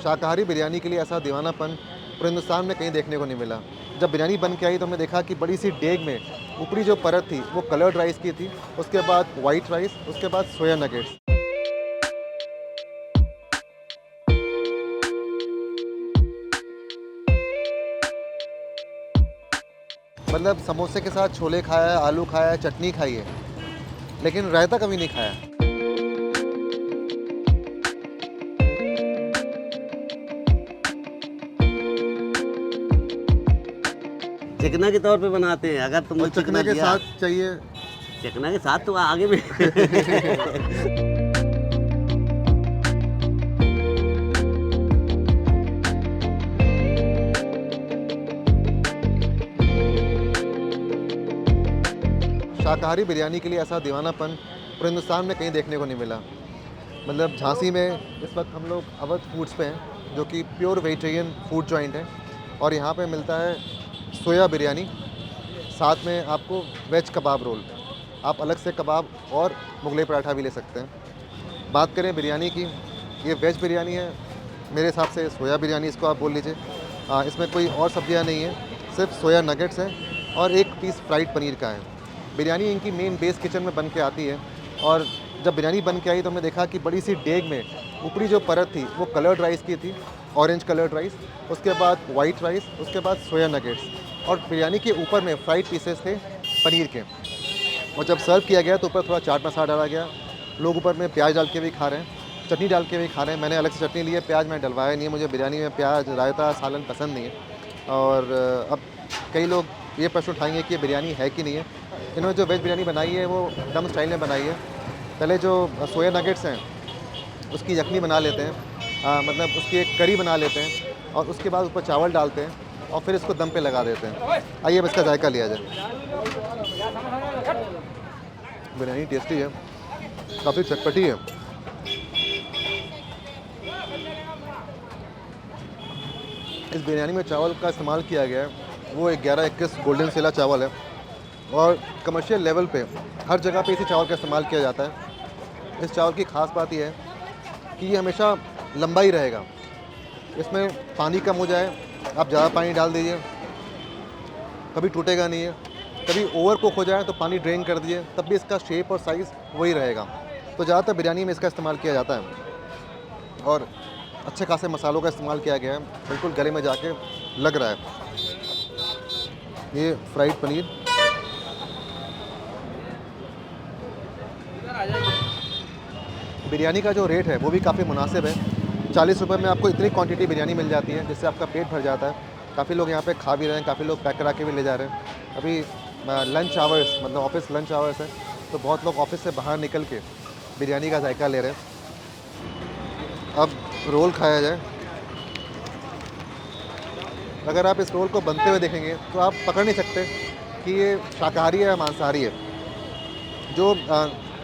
शाकाहारी बिरयानी के लिए ऐसा दीवानापन पूरे हिंदुस्तान में कहीं देखने को नहीं मिला। जब बिरयानी बन के आई तो हमने देखा कि बड़ी सी डेग में ऊपरी जो परत थी वो कलर्ड राइस की थी, उसके बाद वाइट राइस, उसके बाद सोया नगेट्स। मतलब समोसे के साथ छोले खाया है, आलू खाया है, चटनी खाई है, लेकिन रायता कभी नहीं खाया। चिकना के तौर पे बनाते हैं। अगर तुमने और चिकना चखने के दिया साथ चाहिए। चिकना के साथ तो आगे भी शाकाहारी बिरयानी के लिए ऐसा दीवानापन पूरे हिंदुस्तान में कहीं देखने को नहीं मिला। मतलब झांसी में इस वक्त हम लोग अवध फूड्स पे हैं, जो कि प्योर वेजिटेरियन फूड जॉइंट है, और यहाँ पे मिलता है सोया बिरयानी, साथ में आपको वेज कबाब रोल। आप अलग से कबाब और मुगलई पराठा भी ले सकते हैं। बात करें बिरयानी की, ये वेज बिरयानी है, मेरे हिसाब से सोया बिरयानी इसको आप बोल लीजिए। इसमें कोई और सब्जियाँ नहीं है, सिर्फ सोया नगेट्स हैं और एक पीस फ्राइड पनीर का है। बिरयानी इनकी मेन बेस किचन में बन के आती है, और जब बिरयानी बन के आई तो हमने देखा कि बड़ी सी डेग में ऊपरी जो परत थी वो कलर्ड राइस की थी, ऑरेंज कलर्ड राइस, उसके बाद वाइट राइस, उसके बाद सोया नगेट्स, और बिरयानी के ऊपर में फ्राइड पीसेस थे पनीर के। और जब सर्व किया गया तो ऊपर थोड़ा चाट मसाला डाला गया। लोग ऊपर में प्याज डाल के भी खा रहे हैं, चटनी डाल के भी खा रहे हैं। मैंने अलग से चटनी ली है, प्याज मैं डलवाया नहीं है, मुझे बिरयानी में प्याज, रायता, सालन पसंद नहीं है। और अब कई लोग ये प्रश्न उठाएंगे कि ये बिरयानी है कि नहीं है। इन्होंने जो वेज बिरयानी बनाई है वो दम स्टाइल में बनाई है। पहले जो सोया नगेट्स हैं उसकी यखनी बना लेते हैं, मतलब उसकी एक करी बना लेते हैं, और उसके बाद ऊपर चावल डालते हैं और फिर इसको दम पे लगा देते हैं। आइए अब इसका जायका लिया जाए। बिरयानी टेस्टी है, काफ़ी चटपटी है। इस बिरयानी में चावल का इस्तेमाल किया गया है वो 1121 गोल्डन सेला चावल है, और कमर्शियल लेवल पे हर जगह पे इसी चावल का इस्तेमाल किया जाता है। इस चावल की ख़ास बात यह है कि ये हमेशा लंबा ही रहेगा। इसमें पानी कम हो जाए, आप ज़्यादा पानी डाल दीजिए, कभी टूटेगा नहीं है। कभी ओवर कुक हो जाए तो पानी ड्रेन कर दीजिए, तब भी इसका शेप और साइज़ वही रहेगा। तो ज़्यादातर बिरयानी में इसका इस्तेमाल किया जाता है, और अच्छे खासे मसालों का इस्तेमाल किया गया है, बिल्कुल गले में जाके लग रहा है। ये फ्राइड पनीर, बिरयानी का जो रेट है वो भी काफ़ी मुनासिब है। 40 रुपये में आपको इतनी क्वांटिटी बिरयानी मिल जाती है जिससे आपका पेट भर जाता है। काफ़ी लोग यहाँ पे खा भी रहे हैं, काफ़ी लोग पैक करा के भी ले जा रहे हैं। अभी लंच आवर्स, मतलब ऑफिस लंच आवर्स है, तो बहुत लोग ऑफिस से बाहर निकल के बिरयानी का जायका ले रहे हैं। अब रोल खाया जाए। अगर आप इस रोल को बनते हुए देखेंगे तो आप पकड़ नहीं सकते कि ये शाकाहारी है या मांसाहारी है। जो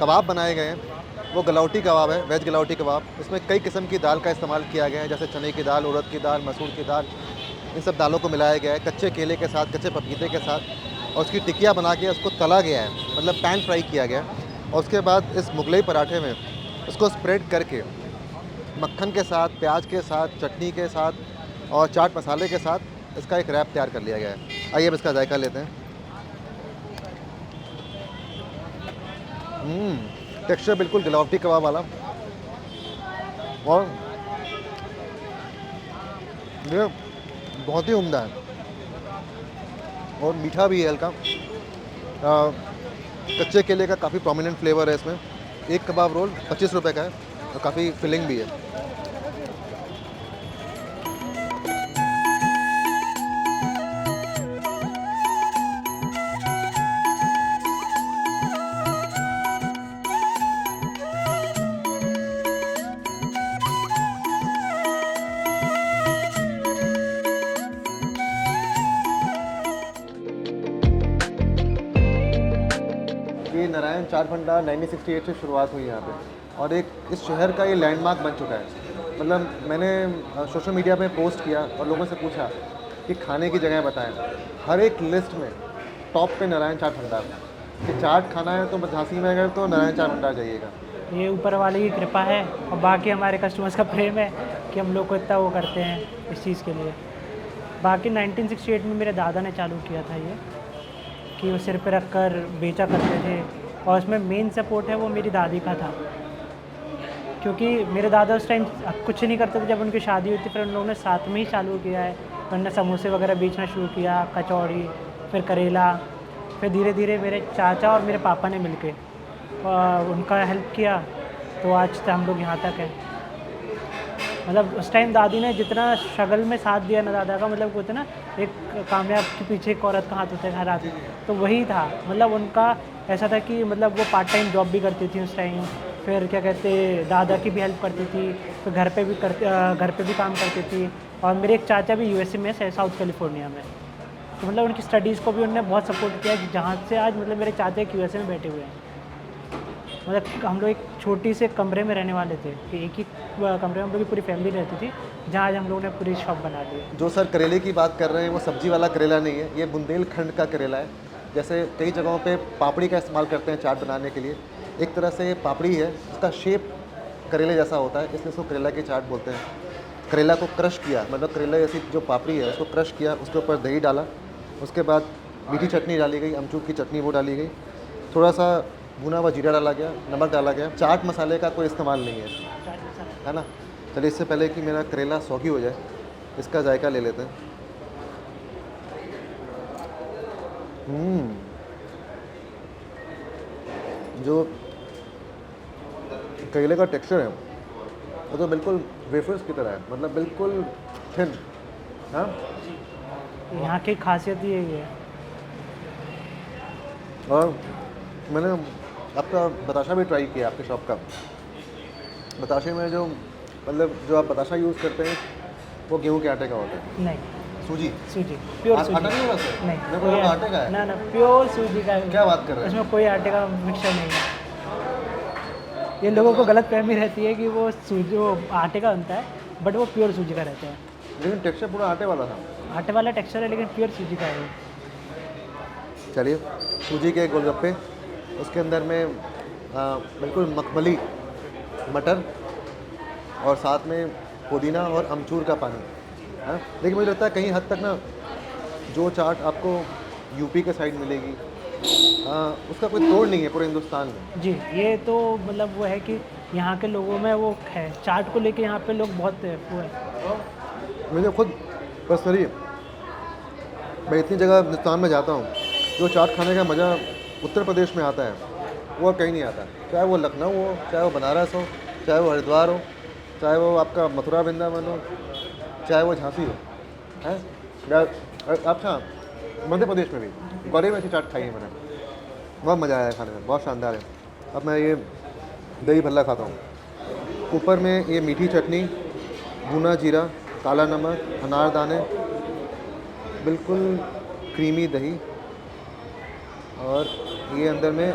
कबाब बनाए गए हैं वो गलौटी कबाब है, वेज गलौटी कबाब। इसमें कई किस्म की दाल का इस्तेमाल किया गया है, जैसे चने की दाल, उड़द की दाल, मसूर की दाल, इन सब दालों को मिलाया गया है कच्चे केले के साथ, कच्चे पपीते के साथ, और उसकी टिकिया बना के उसको तला गया है, मतलब पैन फ्राई किया गया। और उसके बाद इस मुगलई पराठे में उसको स्प्रेड करके मक्खन के साथ, प्याज के साथ, चटनी के साथ और चाट मसाले के साथ इसका एक रैप तैयार कर लिया गया है। आइए अब इसका जायका लेते हैं। टेक्सचर बिल्कुल गलौटी कबाब वाला, और ये बहुत ही उम्दा है, और मीठा भी है हल्का। कच्चे केले का काफ़ी प्रोमिनेंट फ्लेवर है इसमें। एक कबाब रोल 25 रुपये का है और काफ़ी फिलिंग भी है। ये नारायण चाट भंडार 1968 से शुरुआत हुई यहाँ पे, और एक इस शहर का ये लैंडमार्क बन चुका है। मतलब मैंने सोशल मीडिया पे पोस्ट किया और लोगों से पूछा कि खाने की जगह बताएं। हर एक लिस्ट में टॉप पे नारायण चाट भंडार है कि चाट खाना है तो झांसी में अगर तो नारायण चाट भंडार जाइएगा। ये ऊपर वाले की कृपा है और बाकी हमारे कस्टमर्स का प्रेम है। कि हम लोग को इतना वो करते हैं इस चीज़ के लिए। बाकी 1968 में मेरे दादा ने चालू किया था ये, कि वो सिर पे रख कर बेचा करते थे, और उसमें मेन सपोर्ट है वो मेरी दादी का था, क्योंकि मेरे दादा उस टाइम कुछ नहीं करते थे जब उनकी शादी हुई थी, फिर उन लोगों ने साथ में ही चालू किया है। उन्होंने समोसे वगैरह बेचना शुरू किया, कचौड़ी, फिर करेला, फिर धीरे धीरे मेरे चाचा और मेरे पापा ने मिलके उनका हेल्प किया, तो आज हम लोग यहाँ तक हैं। मतलब उस टाइम दादी ने जितना स्ट्रगल में साथ दिया ना दादा का, मतलब होता है ना एक कामयाब के पीछे एक औरत का हाथ होता है हर आदमी, तो वही था। मतलब उनका ऐसा था कि मतलब वो पार्ट टाइम जॉब भी करती थी उस टाइम, फिर क्या कहते दादा की भी हेल्प करती थी, फिर घर पे भी काम करती थी। और मेरे एक चाचा भी यूएसए में है, साउथ कैलिफोर्निया में, तो मतलब उनकी स्टडीज़ को भी उन्होंने बहुत सपोर्ट किया, जहाँ से आज मतलब मेरे चाचा एक यूएसए में बैठे हुए हैं। मतलब हम लोग एक छोटी से कमरे में रहने वाले थे, कि एक ही कमरे में हम लोग की पूरी फैमिली रहती थी, जहाँ आज हम लोगों ने पूरी शॉप बना ली है। जो सर करेले की बात कर रहे हैं वो सब्जी वाला करेला नहीं है, ये बुंदेलखंड का करेला है। जैसे कई जगहों पे पापड़ी का इस्तेमाल करते हैं चाट बनाने के लिए, एक तरह से ये पापड़ी है, इसका शेप करेले जैसा होता है, इसलिए इसको करेला की चाट बोलते हैं। करेला को क्रश किया, मतलब करेला जैसी जो पापड़ी है उसको क्रश किया, उसके ऊपर दही डाला, उसके बाद मीठी चटनी डाली गई, अमचूर की चटनी वो डाली गई, थोड़ा सा भुना हुआ जीरा डाला गया, नमक डाला गया। चाट मसाले का कोई इस्तेमाल नहीं है ना। चलिए इससे पहले कि मेरा करेला सौगी हो जाए, इसका जायका ले लेते हैं। जो करेले का टेक्सचर है वो तो बिल्कुल वेफर्स की तरह है, मतलब बिल्कुल थिन। हाँ, यहाँ की खासियत यही है। और मैंने आपका बताशा भी ट्राई किया, आपके शॉप का। बताशे में जो मतलब जो आप बताशा यूज़ करते हैं वो गेहूं के आटे का होता है? नहीं, सूजी? सूजी, प्योर सूजी। आटा नहीं होगा सर? नहीं, मेरे को लगा आटे का है। ना प्योर सूजी का है। क्या बात कर रहे हैं? उसमें कोई आटे का मिक्सचर नहीं है। ये लोगों को गलत फहमी रहती है कि वो सूजी वो आटे का बनता है, बट वो प्योर सूजी का रहता है। लेकिन टेक्सचर पूरा आटे वाला था। आटे वाला टेक्सचर है, लेकिन प्योर सूजी का है। चलिए, सूजी के गोलगप्पे, उसके अंदर में बिल्कुल मखमली मटर और साथ में पुदीना और अमचूर का पानी। हाँ, लेकिन मुझे लगता है कहीं हद तक ना जो चाट आपको यूपी के साइड मिलेगी उसका कोई तोड़ नहीं है पूरे हिंदुस्तान में। जी, ये तो मतलब वो है कि यहाँ के लोगों में वो है, चाट को लेके यहाँ पे लोग बहुत वो है। मुझे खुद पर्सनली, मैं इतनी जगह हिंदुस्तान में जाता हूँ, जो चाट खाने का मज़ा उत्तर प्रदेश में आता है वो कहीं नहीं आता। चाहे वो लखनऊ हो, चाहे वो बनारस हो, चाहे वो हरिद्वार हो, चाहे वो आपका मथुरा वृंदावन हो, चाहे वो झांसी हो, है। अच्छा, मध्य प्रदेश में भी गौरे में ऐसी चाट खाई है मैंने, बहुत मज़ा आया खाने में, बहुत शानदार है। अब मैं ये दही भल्ला खाता हूँ, ऊपर में ये मीठी चटनी, भुना जीरा, काला नमक, अनारदाने, बिल्कुल क्रीमी दही, और ये अंदर में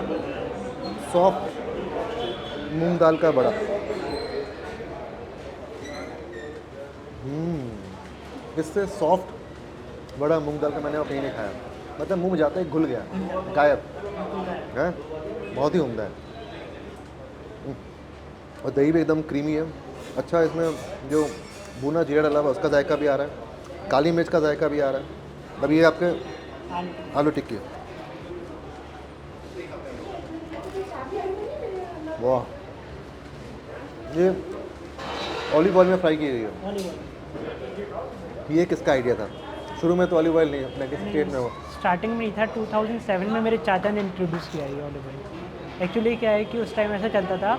सॉफ्ट मूंग दाल का बड़ा। इससे सॉफ्ट बड़ा मूंग दाल का मैंने और कहीं नहीं खाया, मतलब मुंह में जाते ही घुल गया, गायब है, बहुत ही उम्दा है। और दही भी एकदम क्रीमी है। अच्छा, इसमें जो भुना जीरा डाला हुआ उसका जायका भी आ रहा है, काली मिर्च का जायका भी आ रहा है। अब ये आपके आलू टिक्की, वाह, ये ऑलिव ऑयल में फ्राई की गई है। ये किसका आइडिया था? शुरू में तो ऑलिव ऑयल नहीं, अपने किस स्टेट में हो? स्टार्टिंग में ही था, 2007 में मेरे चाचा ने इंट्रोड्यूस किया ये ऑलिव ऑयल। एक्चुअली क्या है कि उस टाइम ऐसा चलता था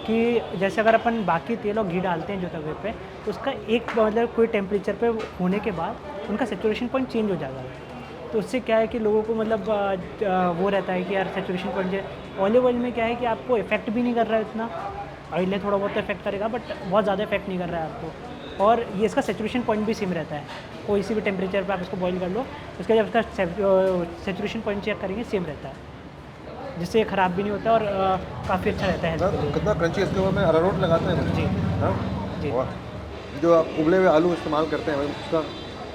कि जैसे अगर अपन बाकी तेल और घी डालते हैं जो तवे पे, तो उसका एक मतलब कोई टेम्परेचर पे होने के बाद उनका सेचुरेशन पॉइंट चेंज हो जाता है। तो उससे क्या है कि लोगों को मतलब वो रहता है कि यार सेचुरेशन पॉइंट है। ऑलिव ऑयल में क्या है कि आपको इफेक्ट भी नहीं कर रहा है इतना, ऑयल है थोड़ा बहुत इफेक्ट करेगा, बट बहुत ज़्यादा इफेक्ट नहीं कर रहा है आपको। और ये इसका सेचुरेशन पॉइंट भी सेम रहता है, कोई सी भी टेम्परेचर पे आप इसको बॉईल कर लो, उसका जब इसका सेचुरेशन पॉइंट चेक करेंगे सेम रहता है, जिससे ये ख़राब भी नहीं होता और काफ़ी अच्छा रहता है हेल्थ के लिए। कितना क्रंची, इसके ऊपर में अरारोट लगाते हैं जी हाँ जी। वाह। जो आप उबले हुए आलू इस्तेमाल करते हैं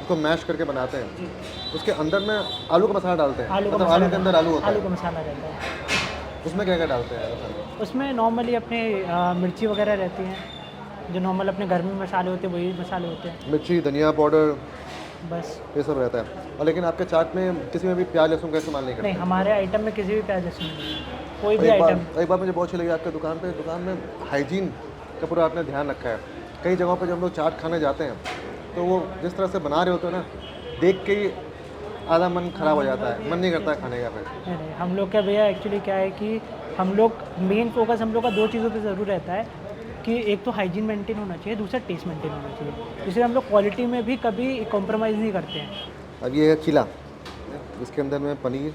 उसको मैश करके बनाते हैं जी, उसके अंदर में आलू का मसाला डालते हैं, आलू का मतलब मसाला आलू के अंदर आलू होता आलू का है, मसाला रहता है। उसमें क्या क्या डालते हैं? उसमें नॉर्मली अपने मिर्ची वगैरह रहती हैं, जो नॉर्मल अपने घर में मसाले होते हैं वही मसाले होते हैं, मिर्ची, धनिया पाउडर, बस। ये सब रहता है। और लेकिन आपके चाट में किसी में भी प्याज लहसुन का इस्तेमाल नहीं करते? नहीं, हमारे आइटम में किसी भी प्याज लहसुन नहीं है, कोई और भी आइटम। एक बात मुझे बहुत अच्छी लगी आपके दुकान में हाइजीन का पूरा आपने ध्यान रखा है। कई जगहों पे जब हम लोग चाट खाने जाते हैं तो वो जिस तरह से बना रहे होते हैं ना, देख के ही आधा मन खराब हो जाता है, मन नहीं करता है खाने का फिर। नहीं नहीं, हम लोग का भैया एक्चुअली क्या है कि हम लोग मेन फोकस हम लोग का दो चीज़ों पे ज़रूर रहता है कि एक तो हाइजीन मेंटेन होना चाहिए, दूसरा टेस्ट मेंटेन होना चाहिए। इसलिए हम लोग क्वालिटी में भी कभी कॉम्प्रोमाइज़ नहीं करते हैं। अब ये है चीला, इसके अंदर में पनीर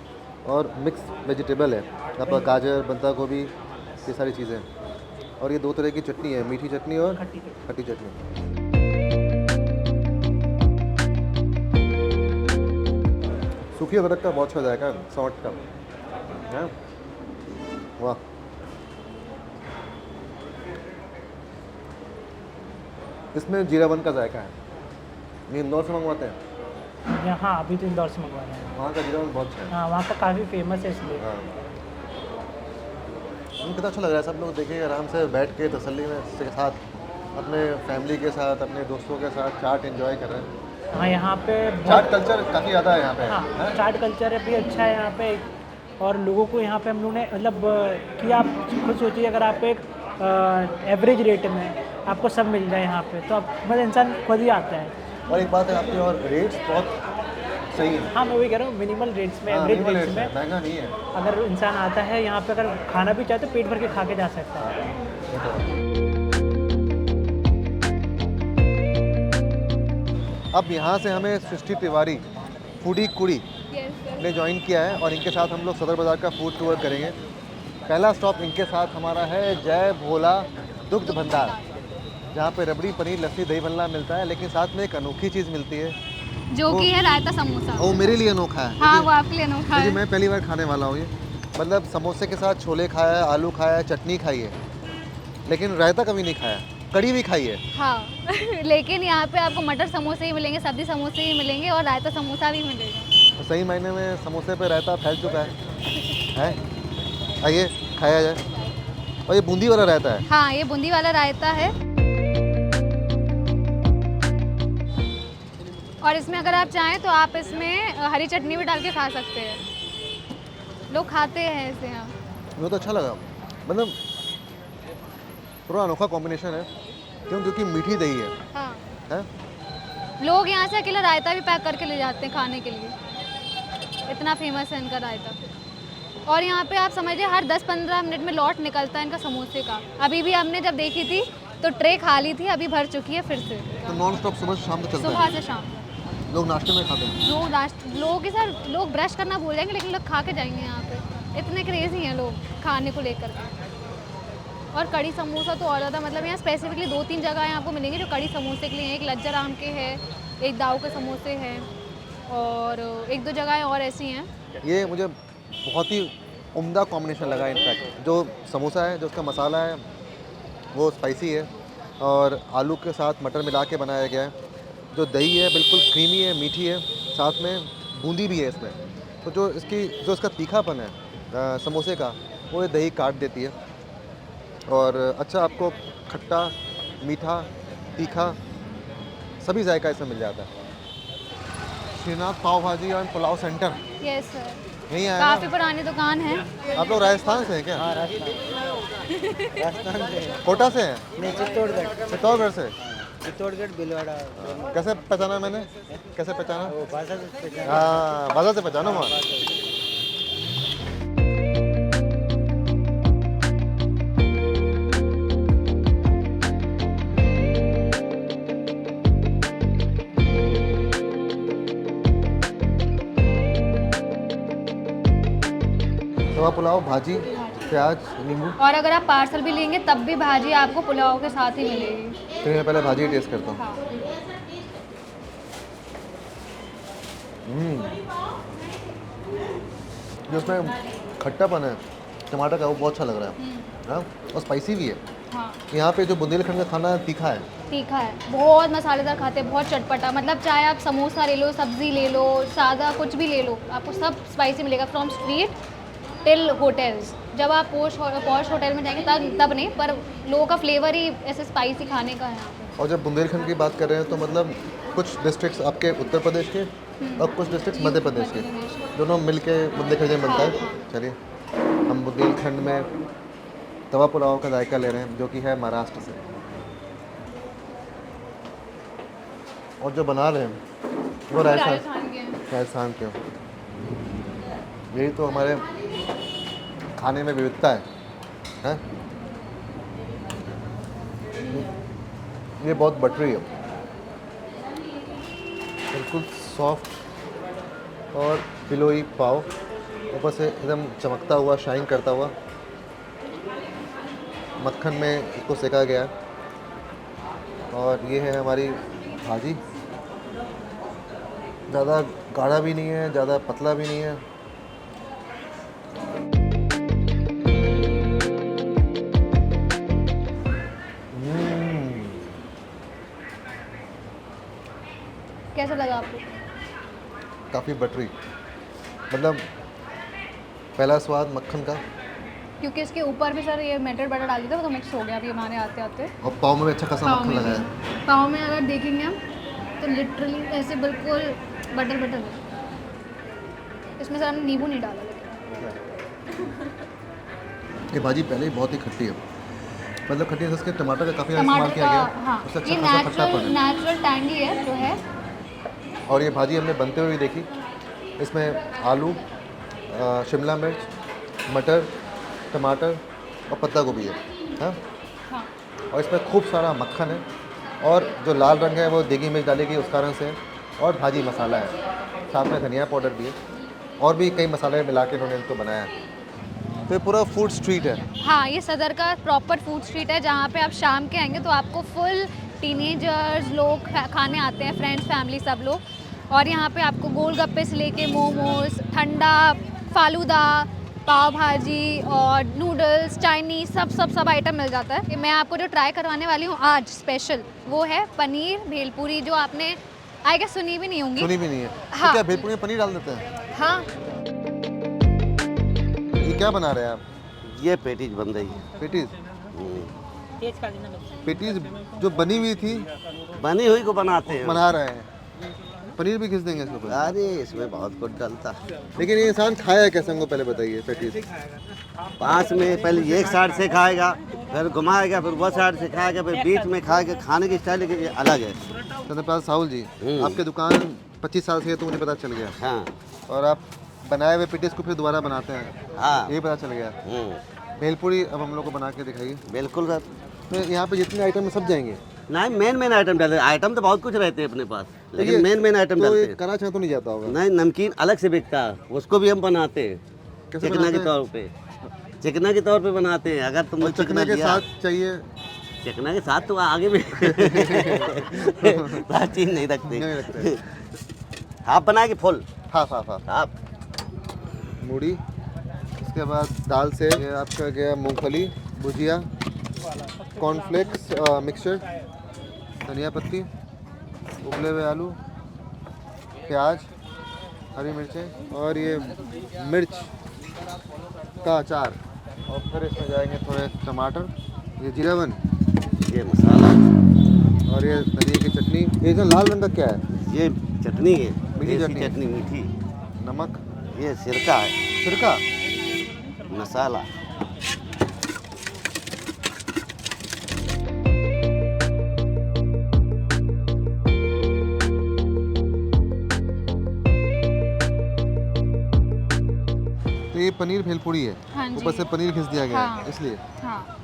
और मिक्स वेजिटेबल है, आपका गाजर, बंदा गोभी, ये सारी चीज़ें। और ये दो तरह की चटनी है, मीठी चटनी और खट्टी चटनी। सूखी अदरक का बहुत अच्छा जाएगा, सौंठ का है, वाह। इसमें जीरावन का जायका है, ये इंदौर से मंगवाते हैं। हाँ, अभी तो इंदौर से मंगवा रहे हैं। वहाँ का जीरावन बहुत अच्छा है। हाँ, वहाँ का काफ़ी फेमस है इसलिए। हाँ, कितना अच्छा लग रहा है। सब लोग देखिए आराम से बैठ के तसल्ली में के साथ, अपने फैमिली के साथ, अपने दोस्तों के साथ चाट एंजॉय कर रहे हैं। हाँ, यहाँ पे चाट कल्चर काफ़ी ज़्यादा है यहाँ पे। हाँ, चाट कल्चर भी अच्छा है यहाँ पे। और लोगों को यहाँ पे हम लोग ने मतलब कि आप खुद सोचिए, अगर आप एक एवरेज रेट में आपको सब मिल जाए यहाँ पे, तो आप मतलब इंसान खुद ही आता है। और एक बात है आपके, और रेट्स बहुत सही है। हाँ, मैं वही कह रहा हूँ, मिनिमल रेट्स में, हाँ, एवरेज मिनिमल रेट्स रेट्स में है, महंगा नहीं है। अगर इंसान आता है यहाँ पे, अगर खाना भी चाहे तो पेट भर के खा के जा सकता है। अब यहाँ से हमें सृष्टि तिवारी फूडी कुड़ी ने ज्वाइन किया है और इनके साथ हम लोग सदर बाज़ार का फूड टूर करेंगे। पहला स्टॉप इनके साथ हमारा है जय भोला दुग्ध भंडार, जहाँ पे रबड़ी, पनीर, लस्सी, दही भल्ला मिलता है, लेकिन साथ में एक अनोखी चीज़ मिलती है जो कि है रायता समोसा। वो मेरे लिए अनोखा है। हाँ, वो आपके लिए अनोखा क्योंकि है। मैं पहली बार खाने वाला हूँ ये। मतलब समोसे के साथ छोले खाया है, आलू खाया है, चटनी खाई है, लेकिन रायता कभी नहीं खाया। कड़ी भी खाई है। हाँ लेकिन यहाँ पे आपको मटर समोसे ही मिलेंगे, सब्जी समोसे ही मिलेंगे और रायता समोसा भी मिलेगा। तो सही मायने में समोसे पे रायता फैल चुका है? आइए खाया जाए। और ये बूंदी वाला रायता है। हाँ, ये बूंदी वाला रायता है। और इसमें अगर आप चाहें तो आप इसमें हरी चटनी भी डाल के खा सकते हैं, लोग खाते हैं इसे यहाँ। मुझे तो अच्छा लगा, मतलब थोड़ा अनोखा कॉम्बिनेशन है। क्यों? क्योंकि मीठी दही है। हाँ, हैं? लोग यहाँ से अकेला रायता भी पैक करके ले जाते हैं खाने के लिए, इतना फेमस है इनका रायता। और यहाँ पे आप समझिए हर 10-15 मिनट में लॉट निकलता है इनका समोसे का। अभी भी हमने जब देखी थी तो ट्रे खाली थी, अभी भर चुकी है फिर से। तो नॉन स्टॉप सुबह से शाम तक चलता सुबह है। से शाम लोग नाश्ते में खाते हैं। लोगों के साथ लोग ब्रश करना भूल जाएंगे, लेकिन लोग खा के जाएंगे यहाँ पे। इतने क्रेजी हैं लोग खाने को लेकर के। और कड़ी समोसा तो और ज़्यादा, मतलब यहाँ स्पेसिफिकली 2-3 जगह आपको मिलेंगे जो कड़ी समोसे के लिए हैं। एक लज्जर आम के है, एक दाव के समोसे हैं, और 1-2 जगहें और ऐसी हैं। ये मुझे बहुत ही उम्दा कॉम्बिनेशन लगा। इनफैक्ट जो समोसा है, जो उसका मसाला है वो स्पाइसी है, और आलू के साथ मटर मिला के बनाया गया है। जो दही है बिल्कुल क्रीमी है, मीठी है, साथ में बूंदी भी है इसमें। तो जो इसका तीखापन है समोसे का, वो ये दही काट देती है। और अच्छा आपको खट्टा, मीठा, तीखा सभी जायका इसमें मिल जाता है। श्रीनाथ पाव भाजी और पुलाव सेंटर यस सर, यहीं आया काफ़ी ना? पुरानी दुकान है। आप लोग राजस्थान से हैं क्या? हाँ, राजस्थान से। कोटा से हैं? नहीं, चित्तौड़गढ़। चित्तौड़गढ़ से। चित्तौड़गढ़ भिलवाड़ा। कैसे पहचाना मैंने? कैसे पहचाना? वो भाषा से हाँ, बाजार से पहचाना वहाँ। तवा पुलाव, भाजी, प्याज, नींबू। और अगर आप पार्सल भी लेंगे तब भी भाजी आपको पुलाव के साथ ही मिलेगी। तो मैं पहले भाजी टेस्ट करता हूँ। हाँ, जो उसमें खट्टापन है टमाटर का, वो बहुत अच्छा लग रहा है। हाँ, और स्पाइसी भी है। हाँ, यहाँ पे जो बुंदेलखंड का खाना है तीखा है। तीखा है, बहुत मसालेदार खाते हैं, बहुत चटपटा। मतलब चाहे आप समोसा ले लो, सब्जी ले लो, सादा कुछ भी ले लो, आपको सब स्पाइसी मिलेगा। From street till hotels. जब आप पॉश होटल में जाएंगे तब नहीं, पर लोगों का फ्लेवर ही ऐसे स्पाइसी खाने का है यहाँ पे। और जब बुंदेलखंड की बात कर रहे हैं तो मतलब कुछ डिस्ट्रिक्ट्स आपके उत्तर प्रदेश के और कुछ डिस्ट्रिक्ट्स मध्य प्रदेश के, दोनों मिल के बुंदेलखंड में बनता है। चलिए हम बुंदेलखंड में तवा पुलाव का जायका ले रहे हैं, जो कि है महाराष्ट्र से। और जो बना रहे हैं वो राजस्थान के। यही तो हमारे खाने में विविधता है? ये बहुत बटरी है, बिल्कुल सॉफ्ट और पिलोई पाव, ऊपर से एकदम चमकता हुआ, शाइन करता हुआ मक्खन में इसको सेका गया है। और ये है हमारी भाजी, ज़्यादा गाढ़ा भी नहीं है, ज़्यादा पतला भी नहीं है। कैसा लगा आपको? काफ़ी बटरी, मतलब पहला स्वाद मक्खन का, क्योंकि इसके ऊपर भी सर ये मेल्टेड बटर डाल दिया था, वो तो मिक्स हो गया अभी हमारे आते आते। और पाव में भी अच्छा खासा पाव मक्खन में लगा है। भी, पाव में अगर देखेंगे हम तो लिटरली ऐसे बिल्कुल बटर बटर है। इसमें सर हमने नींबू नहीं डाला लेकिन। ये भाजी पहले ही बहुत ही खट्टी है, मतलब खट्टी है, उसके टमाटर का काफ़ी ज़्यादा इस्तेमाल टमाटर किया का, गया, हाँ, उससे ये अच्छा खासा खट्टापन है। नेचुरल टैंगी है जो है। और ये भाजी हमने बनते हुए भी देखी, इसमें आलू, शिमला मिर्च, मटर, टमाटर और पत्ता गोभी है, हाँ? हाँ, और इसमें खूब सारा मक्खन है, और जो लाल रंग है वो देगी मिर्च डाली गई उस कारण से है, और भाजी मसाला है, साथ में धनिया पाउडर भी है, और भी कई मसाले मिला के उन्होंने इनको बनाया है। तो ये पूरा फूड स्ट्रीट है। हाँ, ये सदर का प्रॉपर फूड स्ट्रीट है, जहाँ पे आप शाम के आएंगे तो आपको फुल टीनेजर्स लोग खाने आते हैं, फ्रेंड्स फैमिली सब लोग। और यहाँ पे आपको गोलगप्पे से लेके मोमोज, ठंडा, फालूदा, पाव भाजी और नूडल्स, चाइनीज़, सब आइटम मिल जाता है। मैं आपको जो ट्राई करवाने वाली हूँ आज स्पेशल, वो है पनीर भेलपूरी, जो आपने आई गेस सुनी भी नहीं होंगी। सुनी भी नहीं है। हाँ। तो क्या भेलपुरी में पनीर डाल देते हैं? हाँ, ये क्या बना रहे हैं आप? ये पेटीज बन रही है। पेटीज? हम्म। पेटीज जो बनी हुई थी बनी हुई को बनाते हैं। बना रहे हैं, पनीर भी घिस देंगे इसके ऊपर? अरे इसमें बहुत कुछ डलता है। लेकिन ये इंसान खाया कैसे, हमको पहले बताइए। पेटीज पास में पहले एक साइड से खाएगा, फिर घुमाएगा, फिर वो साइड से खाएगा, फिर बीच में खाएगा। खाने की स्टाइल लेकिन ये अलग है। सत्यपाल साहुल जी, आपके दुकान 25 साल से है तो मुझे पता चल गया। हाँ और आप बनाए हुए पेटीज को फिर दोबारा बनाते हैं, हाँ। ये पता चल गया। भेलपुरी अब हम लोग को बना के दिखाइए। बिल्कुल सर। तो यहाँ पे जितने आइटम है सब जाएंगे? नहीं, मेन आइटम डालते हैं। आइटम तो बहुत कुछ रहते हैं अपने पास, लेकिन मेन आइटम तो डालते ये हैं। करा चाह तो नहीं जाता होगा? नहीं, नमकीन अलग से बिकता है, उसको भी हम बनाते हैं कैसे चिकना बनाते के तौर पे। चिकना के तौर पे बनाते हैं। अगर तुम चिकना के दिया, साथ चाहिए? चिकना के साथ तो आगे भी साथ चीज नहीं रखते। नहीं रखते। हाफ बनाएंगे full. Half half half half मूढ़ी, उसके बाद दाल से ये आपका गया मूंगफली, भुजिया, कॉर्नफ्लेक्स मिक्सचर, धनिया पत्ती, उबले हुए आलू, प्याज, हरी मिर्चें और ये मिर्च का अचार, और फिर इसमें जाएंगे थोड़े टमाटर, ये जीरावन, ये मसाला, और ये धनिया की चटनी। ये जो लाल रंग का क्या है? ये चटनी है, मीठी देसी चटनी। चटनी मीठी। नमक, ये सिरका है, सिरका, मसाला। तो ये पनीर भेलपुरी है, हाँ जी। ऊपर से पनीर घिस दिया गया हाँ। है इसलिए। हाँ,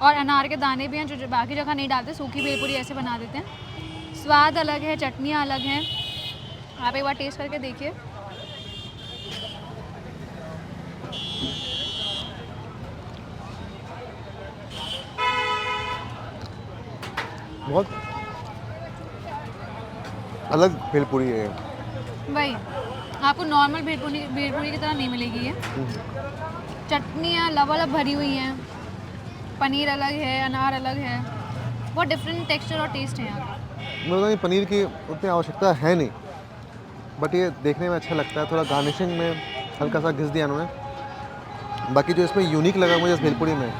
और अनार के दाने भी हैं जो बाकी जगह नहीं डालते, सूखी भेलपूरी ऐसे बना देते हैं। स्वाद अलग है, चटनियाँ अलग हैं। आप एक बार टेस्ट करके देखिए। बहुत अलग भेलपुरी है ये। वही, आपको नॉर्मल भेलपूरी की तरह नहीं मिलेगी ये। चटनियाँ लबालब भरी हुई हैं, पनीर अलग है, अनार अलग है, बहुत डिफरेंट टेक्सचर और टेस्ट है यहाँ का। मुझे लगता है पनीर की उतनी आवश्यकता है नहीं, बट ये देखने में अच्छा लगता है। थोड़ा गार्निशिंग में हल्का सा घिस दिया उन्होंने, बाकी जो इसमें यूनिक लगा मुझे इस भेलपुरी में,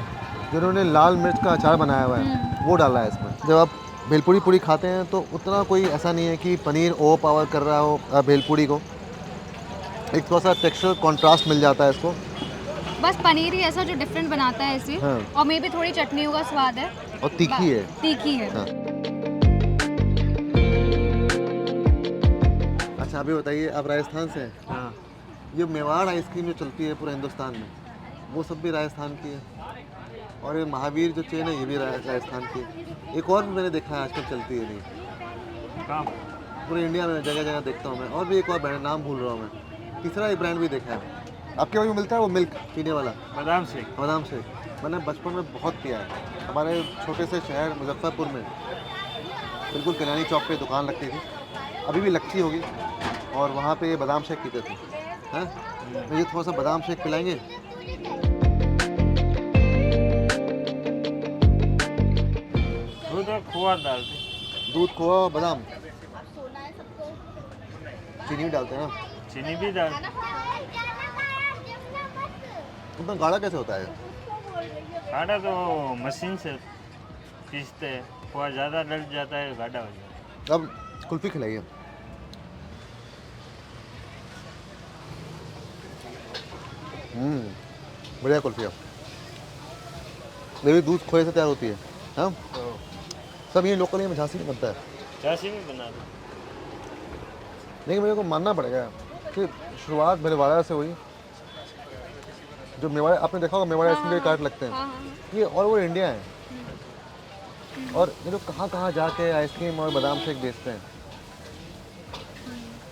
जो उन्होंने लाल मिर्च का अचार बनाया हुआ है वो डाला है इसमें। जब आप भेलपुरी पूरी खाते हैं तो उतना कोई ऐसा नहीं है कि पनीर ओवर पावर कर रहा हो भेलपुरी को, एक थोड़ा सा टेक्सचर कॉन्ट्रास्ट मिल जाता है इसको। बस पनीर ही ऐसा जो डिफरेंट बनाता है इसे। हाँ। और मे भी थोड़ी चटनियों का स्वाद है और तीखी है। तीखी है। हाँ। अच्छा अभी बताइए, आप राजस्थान से हैं? हाँ। ये मेवाड़ आइसक्रीम जो चलती है पूरे हिंदुस्तान में, वो सब भी राजस्थान की है। और ये महावीर जो चेन है ये भी राजस्थान की है। एक और भी मैंने देखा है आजकल चलती है नहीं, कहाँ? पूरे इंडिया में जगह जगह देखता हूँ मैं। और भी एक और ब्रांड, नाम भूल रहा हूँ मैं, तीसरा एक ब्रांड भी देखा है। आपके वहीं मिलता है वो मिल्क पीने वाला, बादाम शेक। बादाम शेक। मैंने बचपन में बहुत पिया है। हमारे छोटे से शहर मुजफ्फरपुर में बिल्कुल कल्याणी चौक पे दुकान लगती थी, अभी भी लगती होगी, और वहाँ पे बादाम शेक पीते थे। हैं मुझे थोड़ा सा बादाम शेक पिलाएंगे? दूध और खोआ डालते। दूध, खोआ और बादाम, चीनी भी डालते हैं ना? चीनी भी डाल। उतना गाढ़ा कैसे होता है? गाढ़ा तो मशीन से पीसते हैं, खोआ ज़्यादा डल जाता है, गाढ़ा हो जाता है। अब कुल्फ़ी खिलाइए। बढ़िया कुल्फ़ी है। ये भी दूध खोए से तैयार होती है। हाँ, तो सब ये लोकल में झांसी में बनता है। चासी भी बना दो। लेकिन मेरे को मानना पड़ेगा कि शुरुआत मेवाड़ा से हुई। जो मेवाड़ा आपने देखा होगा, मेवाड़ा आइसक्रीम के कार्ट लगते हैं, हाँ हाँ। ये ऑल ओवर इंडिया है। और ये लोग कहाँ कहाँ जाके आइसक्रीम और बादाम शेक बेचते हैं।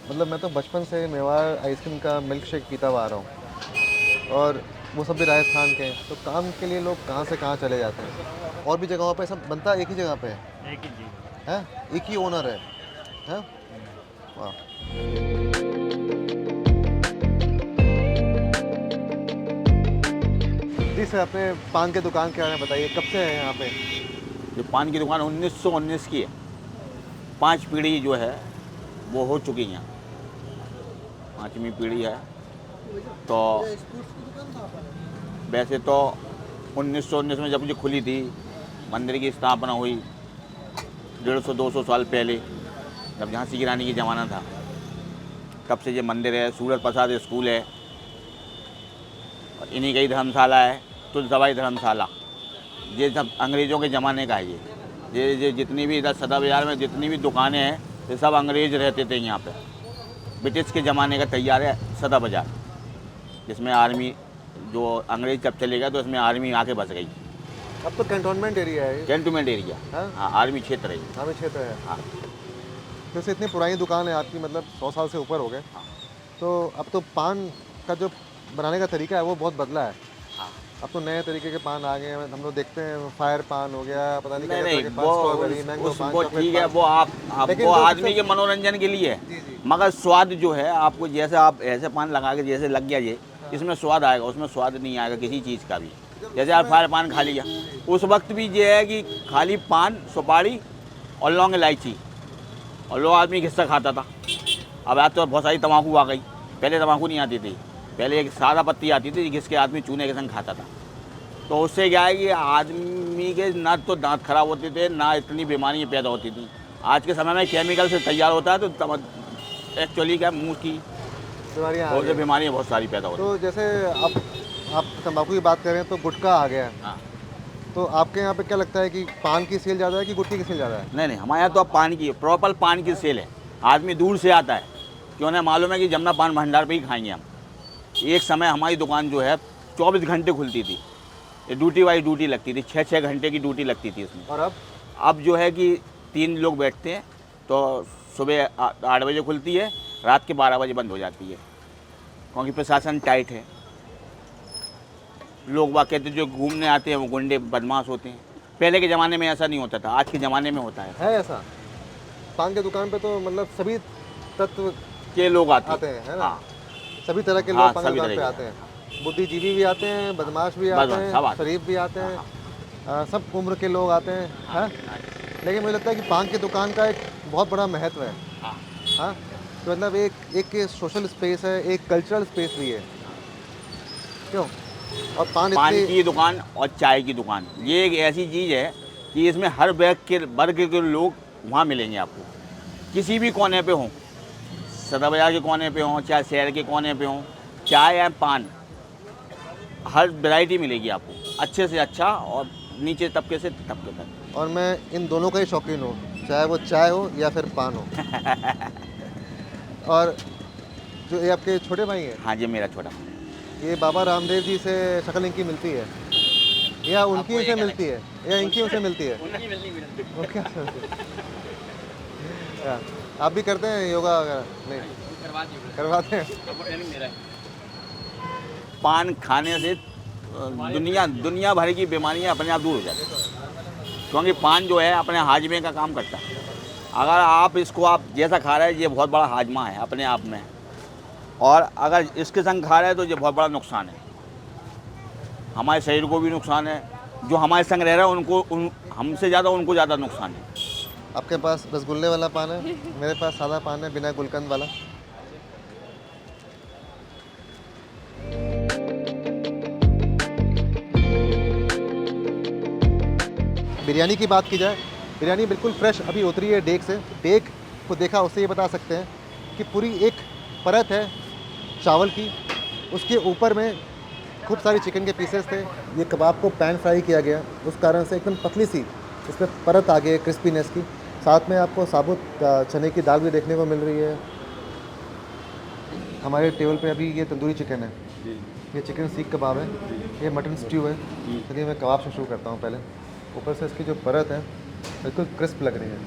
मतलब मैं तो बचपन से मेवाड़ आइसक्रीम का मिल्क शेक पीता हुआ आ रहा हूँ, और वो सब भी राजस्थान के हैं। तो काम के लिए लोग कहाँ से कहाँ चले जाते हैं। और भी जगहों पे सब बनता है, एक ही जगह पे है, एक ही चीज़। हैं? एक ही ओनर है। हैं? वाह। जी सर, अपने पान के दुकान के बारे में बताइए, कब से है यहाँ पे? जो पान की दुकान 1919 की है, 5 पीढ़ी जो है वो हो चुकी हैं, 5वीं पीढ़ी है। तो वैसे तो 1919 में जब मुझे खुली थी, मंदिर की स्थापना हुई 150-200 साल पहले, जब झांसी की रानी की ज़माना था, तब से ये मंदिर है। सूरत प्रसाद स्कूल है, और इन्हीं का ही धर्मशाला है, तुलसवाई धर्मशाला। ये सब अंग्रेज़ों के ज़माने का है। ये जितनी भी इधर सदर बाज़ार में जितनी भी दुकानें हैं, ये सब अंग्रेज़ रहते थे यहाँ पे। ब्रिटिश के ज़माने का तैयार है सदर बाज़ार, जिसमें आर्मी, जो अंग्रेज़ जब चले गए तो इसमें आर्मी आके बस गई। अब तो कैंटोनमेंट एरिया है ये। कैंटोनमेंट एरिया, हाँ? हाँ, आर्मी क्षेत्र है ये। हाँ, क्षेत्र है। हाँ। जैसे इतनी पुरानी दुकान है आपकी, मतलब 100 साल से ऊपर हो गए, तो अब तो पान का जो बनाने का तरीका है वो बहुत बदला है। हाँ। अब तो नए तरीके के पान आ गए हैं। हम लोग देखते हैं फायर पान हो गया, पता नहीं नहीं क्या नहीं, क्या पान, स्ट्रॉबेरी, मैंगो पान, वो चॉकलेट ठीक है, पान। वो आप लेकिन वो जो आदमी सबसे- के मनोरंजन के लिए जी, है। जी। मगर स्वाद जो है आपको, जैसे आप ऐसे पान लगा के जैसे लग गया ये, इसमें स्वाद आएगा, उसमें स्वाद नहीं आएगा किसी चीज़ का भी। जैसे आप फायर पान खा लिया, उस वक्त भी ये है कि खाली पान, सुपारी और लौंग इलायची, और लोग आदमी किससे खाता था। अब आज तो बहुत सारी तम्बाकू आ गई, पहले तम्बाकू नहीं आती थी। पहले एक सादा पत्ती आती थी जिसके आदमी चूने के संग खाता था। तो उससे क्या है कि आदमी के ना तो दांत खराब होते थे, ना इतनी बीमारियाँ पैदा होती थी। आज के समय में केमिकल से तैयार होता है, तो एक्चुअली क्या मुंह की बीमारियाँ आ बहुत गई। सी बीमारियाँ बहुत सारी पैदा होती तो जैसे आप तंबाकू की बात करें तो गुटखा आ गया है। हैं। हाँ। तो आपके यहाँ पे क्या लगता है कि पान की सेल ज़्यादा है कि गुटखे की सेल ज़्यादा है? नहीं नहीं, हमारे यहाँ तो अब पान की, प्रॉपर पान की सेल है। आदमी दूर से आता है कि उन्हें मालूम है कि जमुना पान भंडार पे ही खाएंगे हम। एक समय हमारी दुकान जो है 24 घंटे खुलती थी, ये ड्यूटी वाइज ड्यूटी लगती थी, 6-6 घंटे की ड्यूटी लगती थी इसमें। और अब जो है कि 3 लोग बैठते हैं, तो सुबह 8 बजे खुलती है, रात के 12 बजे बंद हो जाती है, क्योंकि प्रशासन टाइट है। लोग वाह कहते जो घूमने आते हैं वो गुंडे बदमाश होते हैं। पहले के ज़माने में ऐसा नहीं होता था, आज के ज़माने में होता है। ऐसा पान की दुकान पे तो मतलब सभी तत्व के लोग आते हैं, है ना? हाँ, सभी तरह के हाँ, लोग पान की सभी दुकान तरह पे के। आते हैं। बुद्धिजीवी भी आते हैं, बदमाश भी आते बदमाश, हैं, सब आते हैं। शरीफ भी आते हैं, सब उम्र के लोग आते हैं। हाँ? लेकिन मुझे लगता है कि पान की दुकान का एक बहुत बड़ा महत्व है। हाँ। हाँ, तो मतलब एक सोशल स्पेस है, एक कल्चरल स्पेस भी है। क्यों? और पान पान इतनी की दुकान और चाय की दुकान, ये एक ऐसी चीज़ है कि इसमें हर वर्ग के लोग वहाँ मिलेंगे आपको, किसी भी कोने पे हों, सदर बाज़ार के कोने पे हों, चाहे शहर के कोने पे हों, चाय या पान हर वैरायटी मिलेगी आपको, अच्छे से अच्छा और नीचे तबके से तबके तक। और मैं इन दोनों का ही शौकीन हूँ, चाहे वो चाय हो या फिर पान हो। और जो ये आपके छोटे भाई हैं, हाँ जी, मेरा छोटा ये बाबा रामदेव जी से शक्ल इनकी मिलती है या उनकी इनसे मिलती है या इनकी उनसे मिलती है? उनकी मिलती है। आप भी करते हैं योगा वगैरह? नहीं करवाते हैं। पान खाने से दुनिया भर की बीमारियां अपने आप दूर हो जाती हैं, क्योंकि पान जो है अपने हाजमे का काम करता है। अगर आप इसको आप जैसा खा रहे हैं, ये बहुत बड़ा हाजमा है अपने आप में, और अगर इसके संग खा रहे हैं तो ये बहुत बड़ा नुकसान है, हमारे शरीर को भी नुकसान है, जो हमारे संग रह रहा है उनको हमसे ज़्यादा उनको ज़्यादा नुकसान है। आपके पास रसगुल्ले वाला पान है, मेरे पास सादा पान है बिना गुलकंद वाला। बिरयानी की बात की जाए, बिरयानी बिल्कुल फ्रेश अभी उतरी है डेक से। डेक को देखा उससे ये बता सकते हैं कि पूरी एक परत है चावल की, उसके ऊपर में खूब सारी चिकन के पीसेस थे। ये कबाब को पैन फ्राई किया गया, उस कारण से एकदम पतली सी इस पर परत आ गई है क्रिस्पीनेस की। साथ में आपको साबुत चने की दाल भी देखने को मिल रही है। हमारे टेबल पे अभी ये तंदूरी चिकन है, ये चिकन सीख कबाब है, ये मटन स्ट्यू है। चलिए मैं कबाब से शुरू करता हूँ पहले। ऊपर से इसकी जो परत है बिल्कुल क्रिस्प लग रही है।